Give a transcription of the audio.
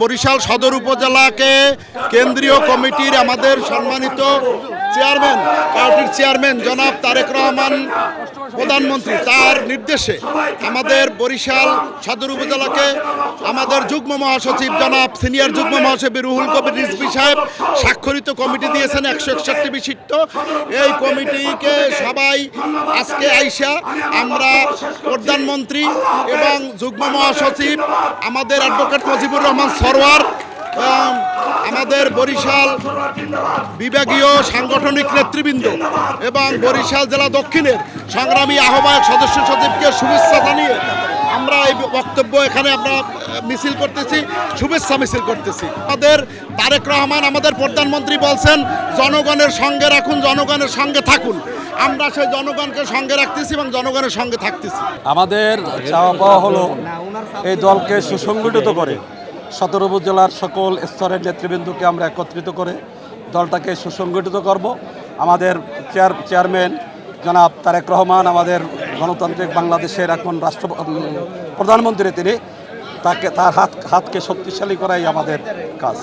বরিশাল সদর উপজেলাকে কেন্দ্রীয় কমিটির আমাদের সম্মানিত চেয়ারম্যান, পার্টির চেয়ারম্যান জনাব তারেক রহমান প্রধানমন্ত্রী, তার নির্দেশে আমাদের বরিশাল সদর উপজেলাকে আমাদের যুগ্ম মহাসচিব জনাব সিনিয়র যুগ্ম মহাসচিব রুহুল কবির রিজভী সাহেব স্বাক্ষরিত কমিটি দিয়েছেন 161 বিশিষ্ট। এই কমিটিকে সবাই আজকে আইসা আমরা প্রধানমন্ত্রী এবং যুগ্ম মহাসচিব আমাদের অ্যাডভোকেট মুজিবুর রহমান সরওয়ার, আমাদের বরিশাল বিভাগীয় সাংগঠনিক নেতৃবৃন্দ এবং বরিশাল জেলা দক্ষিণের সংগ্রামী আহ্বায়ক সদস্য সচিবকে শুভেচ্ছা জানিয়ে আমরা এই বক্তব্য এখানে আমরা মিছিল করতেছি, শুভেচ্ছা মিছিল করতেছি। আমাদের তারেক রহমান আমাদের প্রধানমন্ত্রী বলছেন জনগণের সঙ্গে রাখুন, জনগণের সঙ্গে থাকুন। আমরা সেই জনগণকে সঙ্গে রাখতেছি এবং জনগণের সঙ্গে থাকতেছি। আমাদের চাওয়া পাওয়া হলো এই দলকে সুসংগঠিত করে সদর উপজেলার সকল স্তরের নেতৃবৃন্দকে আমরা একত্রিত করে দলটাকে সুসংগঠিত করব। আমাদের চেয়ারম্যান জনাব তারেক রহমান আমাদের গণতান্ত্রিক বাংলাদেশের এখন প্রধানমন্ত্রী, তিনি তার হাতকে শক্তিশালী করাই আমাদের কাজ।